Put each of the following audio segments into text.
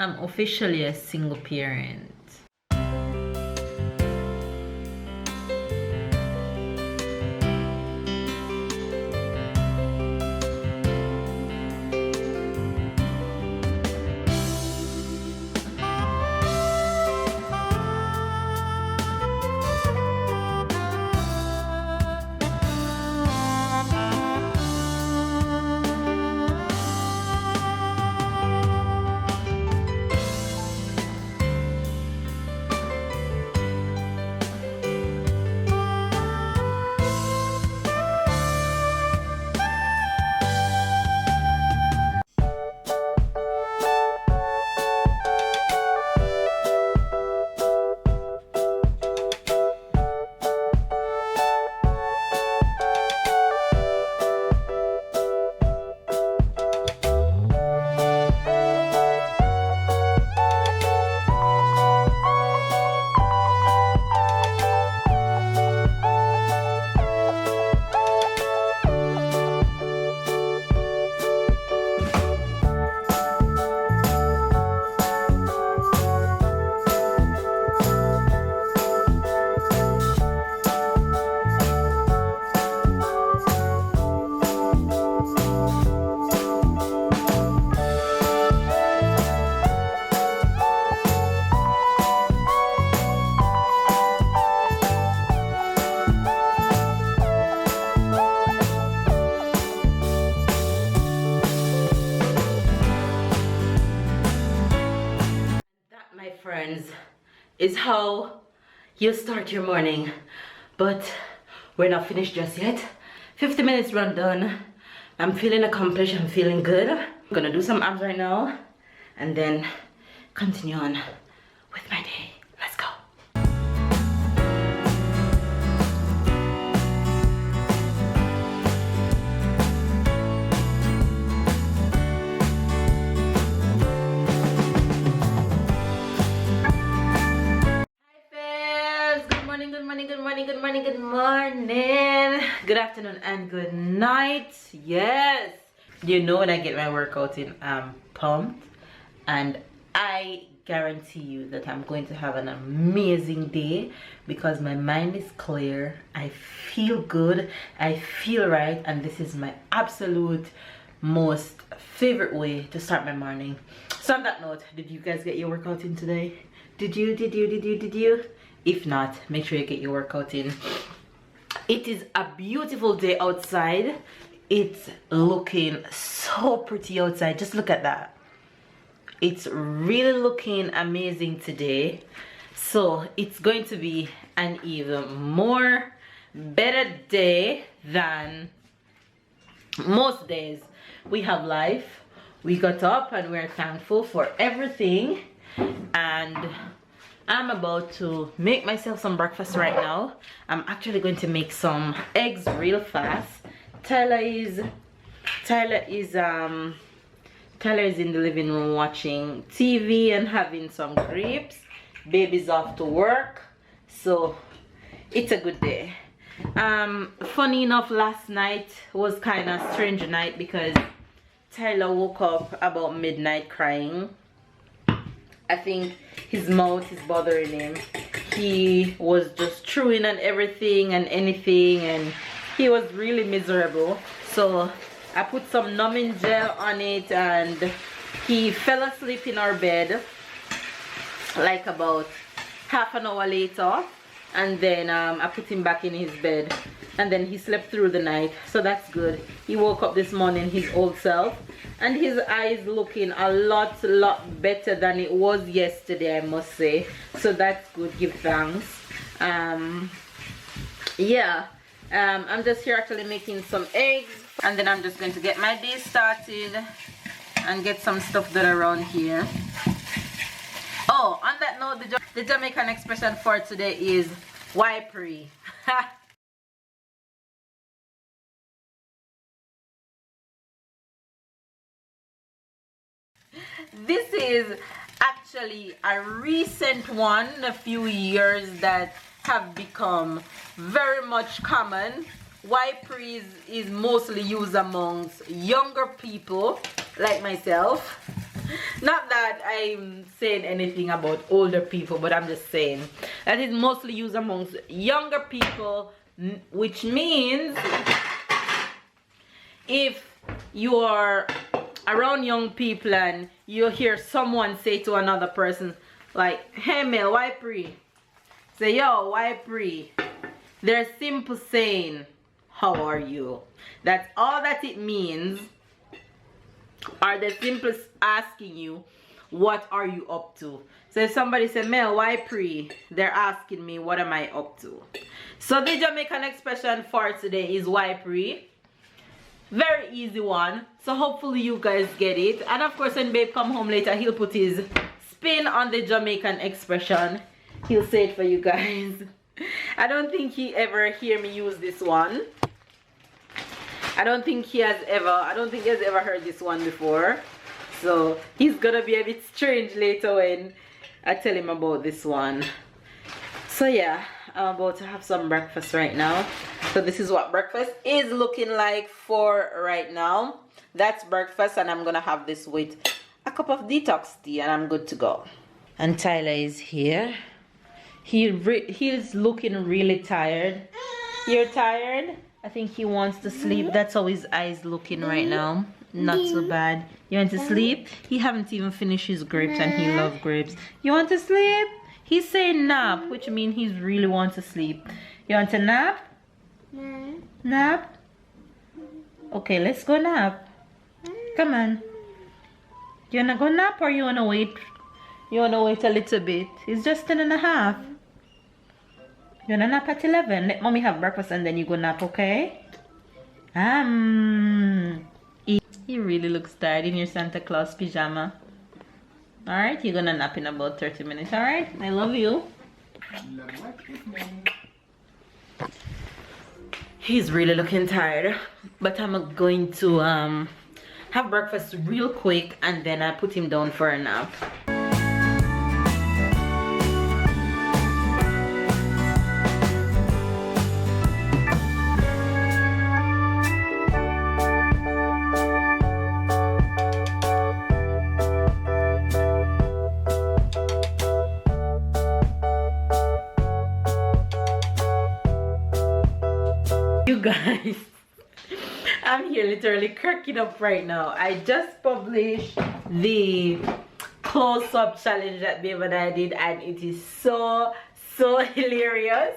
I'm officially a single parent. Friends, is how you start your morning, but we're not finished just yet. 50 minutes run done. I'm feeling accomplished. I'm feeling good. I'm gonna do some abs right now and then continue on with my day. Let's go. Good afternoon and good night. Yes, you know, when I get my workout in, I'm pumped, and I guarantee you that I'm going to have an amazing day because my mind is clear, I feel good, I feel right, and this is my absolute most favorite way to start my morning. So on that note, did you guys get your workout in today? Did you? If not, make sure you get your workout in. It is a beautiful day outside. It's looking so pretty outside. Just look at that. It's really looking amazing today. So it's going to be an even more better day than most days. We have life. We got up and we're thankful for everything. And I'm about to make myself some breakfast right now. I'm actually going to make some eggs real fast. Tyler is in the living room watching TV and having some grapes. Baby's off to work, so it's a good day. Funny enough, last night was kind of a strange night because Tyler woke up about midnight crying. I think his mouth is bothering him. He was just chewing on everything and anything, and he was really miserable. So I put some numbing gel on it and he fell asleep in our bed like about half an hour later, and then I put him back in his bed and then he slept through the night, so that's good. He woke up this morning his old self and his eyes looking a lot better than it was yesterday, I must say, so that's good. Give thanks. Yeah, I'm just here actually making some eggs, and then I'm just going to get my day started and get some stuff done around here. Oh, on that note, the Jamaican expression for today is wipery. This is actually a recent one, a few years that have become very much common. Wipery is mostly used amongst younger people like myself. Not that that I'm saying anything about older people, but I'm just saying that is mostly used amongst younger people, which means if you are around young people and you hear someone say to another person like, hey Mel, why pre? Say, yo, why pre? They're simple saying, how are you? That's all that it means. Or they're simply asking you, what are you up to? So if somebody said, Mel, why pre? They're asking me, what am I up to? So the Jamaican expression for today is why pre. Very easy one. So hopefully you guys get it. And of course when babe come home later, he'll put his spin on the Jamaican expression. He'll say it for you guys. I don't think he ever hear me use this one. I don't think he has ever heard this one before. So he's gonna be a bit strange later when I tell him about this one. So yeah, I'm about to have some breakfast right now. So this is what breakfast is looking like for right now. That's breakfast, and I'm gonna have this with a cup of detox tea and I'm good to go. And Tyler is here. He's looking really tired. You're tired? I think he wants to sleep. That's how his eyes looking right now. Not so bad. You want to sleep? He haven't even finished his grapes and he loves grapes. You want to sleep? He's saying nap, which means he really wants to sleep. You want to nap? Nap? Okay, let's go nap. Come on. You wanna go nap or you wanna wait? You wanna wait a little bit? It's just 10:30. You wanna nap at 11? Let mommy have breakfast and then you go nap, okay? He really looks tired in your Santa Claus pajama. Alright, you're gonna nap in about 30 minutes, alright? I love you. He's really looking tired, but I'm going to have breakfast real quick and then I put him down for a nap. You guys, I'm here literally cracking up right now. I just published the close-up challenge that babe and I did and it is so hilarious.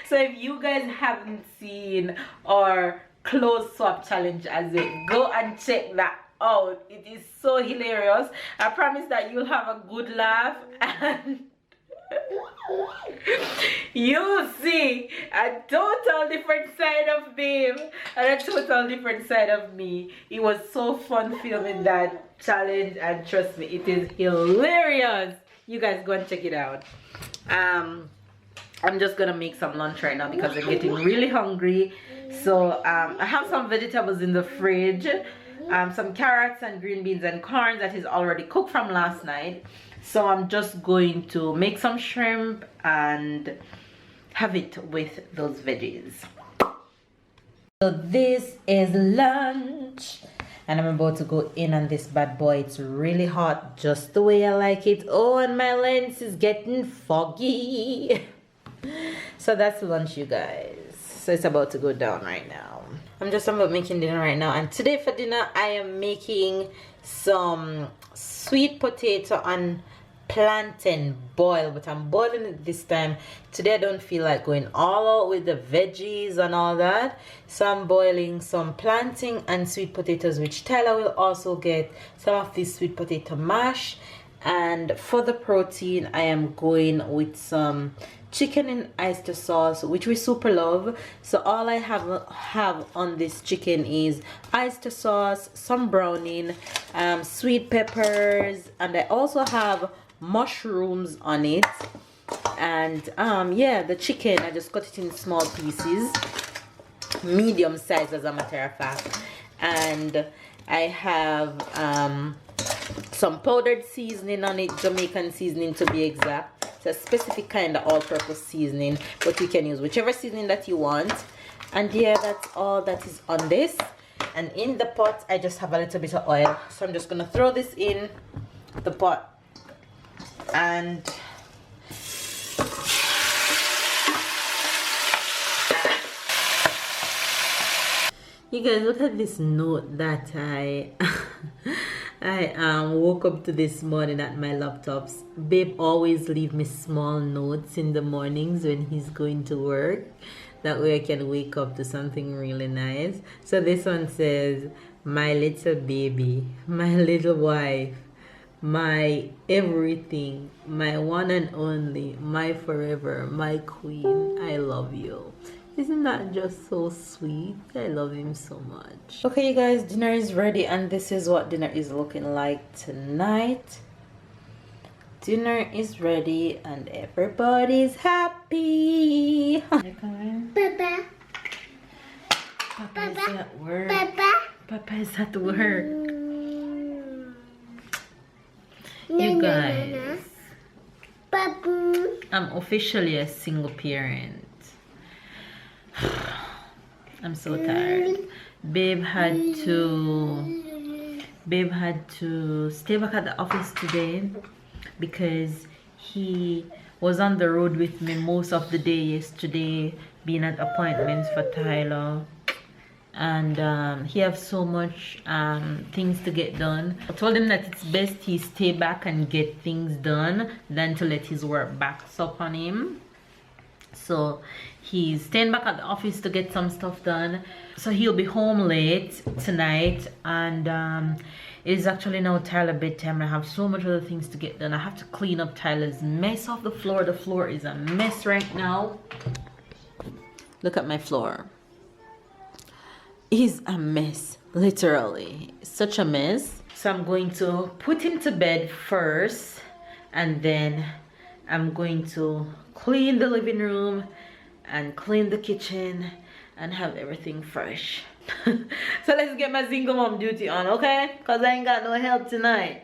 So if you guys haven't seen our close-up challenge as it, go and check that out. It is so hilarious. I promise that you'll have a good laugh and you see a total different side of babe and a total different side of me. It was so fun filming that challenge and trust me, it is hilarious. You guys go and check it out. I'm just gonna make some lunch right now because I'm getting really hungry. So I have some vegetables in the fridge, some carrots and green beans and corn that is already cooked from last night. So I'm just going to make some shrimp and have it with those veggies. So this is lunch and I'm about to go in on this bad boy. It's really hot, just the way I like it. Oh, and my lens is getting foggy. So that's lunch, you guys. So it's about to go down right now. I'm just about making dinner right now, and today for dinner I am making some sweet potato and plantain boil, but I'm boiling it this time. Today I don't feel like going all out with the veggies and all that, so I'm boiling some plantain and sweet potatoes, which Tyler will also get some of this sweet potato mash. And for the protein I am going with some chicken in oyster sauce, which we super love. So all I have on this chicken is oyster sauce, some browning, sweet peppers, and I also have mushrooms on it. And yeah, the chicken I just cut it in small pieces, medium size as a matter of fact. And I have some powdered seasoning on it, Jamaican seasoning to be exact. It's a specific kind of all-purpose seasoning, but you can use whichever seasoning that you want. And yeah, that's all that is on this. And in the pot I just have a little bit of oil, so I'm just gonna throw this in the pot And you guys, look at this note that I woke up to this morning at my laptops. Babe always leave me small notes in the mornings when he's going to work. That way I can wake up to something really nice. So this one says, my little baby, my little wife, my everything, my one and only, my forever, my queen, I love you. Isn't that just so sweet? I love him so much. Okay, you guys, dinner is ready, and this is what dinner is looking like tonight. Dinner is ready and everybody's happy. Papa. Papa is at work. Papa is at work. You guys, I'm officially a single parent. I'm so tired. Babe had to stay back at the office today because he was on the road with me most of the day yesterday, being at appointments for Tyler, and he has so much things to get done. I told him that it's best he stay back and get things done than to let his work backs up on him. So he's staying back at the office to get some stuff done, so he'll be home late tonight. And it is actually now Tyler bedtime. I have so much other things to get done. I have to clean up Tyler's mess off the floor. The floor is a mess right now. Look at my floor. It's a mess, literally such a mess. So I'm going to put him to bed first, and then I'm going to clean the living room and clean the kitchen and have everything fresh. So let's get my single mom duty on, okay? Because I ain't got no help tonight.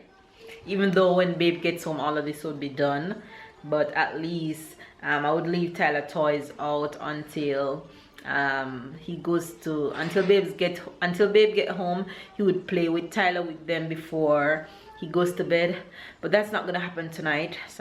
Even though when babe gets home all of this will be done, but at least I would leave Tyler toys out until he goes to, until babe get home. He would play with Tyler with them before he goes to bed, but that's not gonna happen tonight. So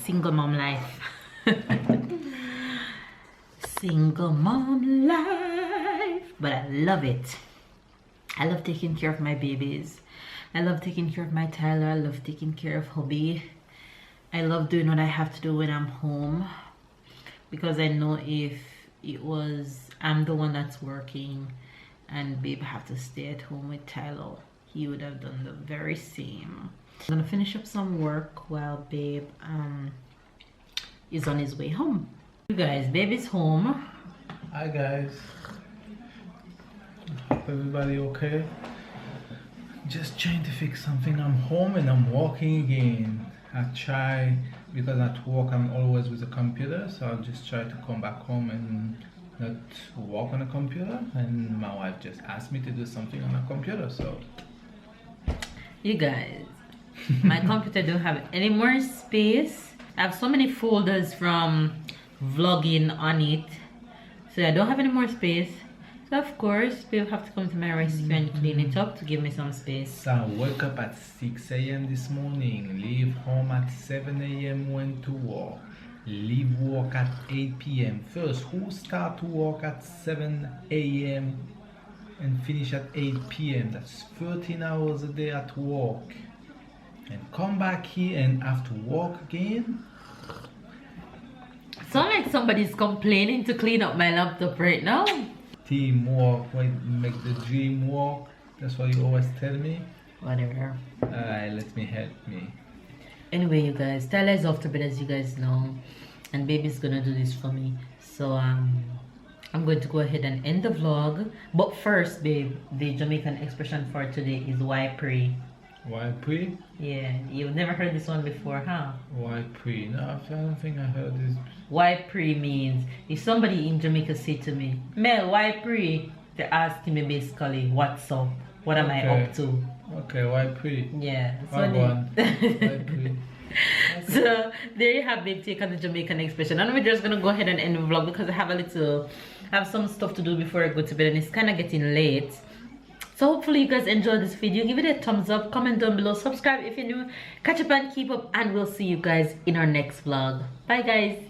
single mom life. Single mom life, but I love it. I love taking care of my babies. I love taking care of my Tyler. I love taking care of hubby. I love doing what I have to do when I'm home, because I know if it was I'm the one that's working and babe have to stay at home with Tyler, he would have done the very same. I'm gonna finish up some work while babe is on his way home. You guys, babe is home. Hi guys. Hope everybody okay? Just trying to fix something. I'm home and I'm walking again. I try, because at work I'm always with the computer, so I'll just try to come back home and not work on a computer, and my wife just asked me to do something on a computer. So you guys, my computer don't have any more space. I have so many folders from vlogging on it, so I don't have any more space. So of course we'll have to come to my recipe and clean it up to give me some space. So I woke up at 6 a.m. this morning, leave home at 7 a.m. went to work, leave work at 8 p.m. First, who start to work at 7 a.m. and finish at 8 p.m. That's 13 hours a day at work. And come back here and have to work again. Sound like somebody's complaining to clean up my laptop right now. Teamwork, make the dream work. That's what you always tell me. Whatever. Let me help me. Anyway, you guys, Tyler is off to bed, as you guys know, and baby's gonna do this for me. So I'm going to go ahead and end the vlog. But first, babe, the Jamaican expression for today is why pray. Why pray? Yeah, you've never heard this one before, huh? Why pray? No, I don't think I heard this. Why pray means, if somebody in Jamaica say to me, Mel, why pray? They're asking me basically, what's up? What am I up to? Okay, why pray? Yeah. Why one? Why pray? So there you have it, take on the Jamaican expression. And we're just gonna go ahead and end the vlog because I have some stuff to do before I go to bed, and it's kind of getting late. So hopefully you guys enjoyed this video. Give it a thumbs up, comment down below, subscribe if you're new, catch up and keep up, and we'll see you guys in our next vlog. Bye guys.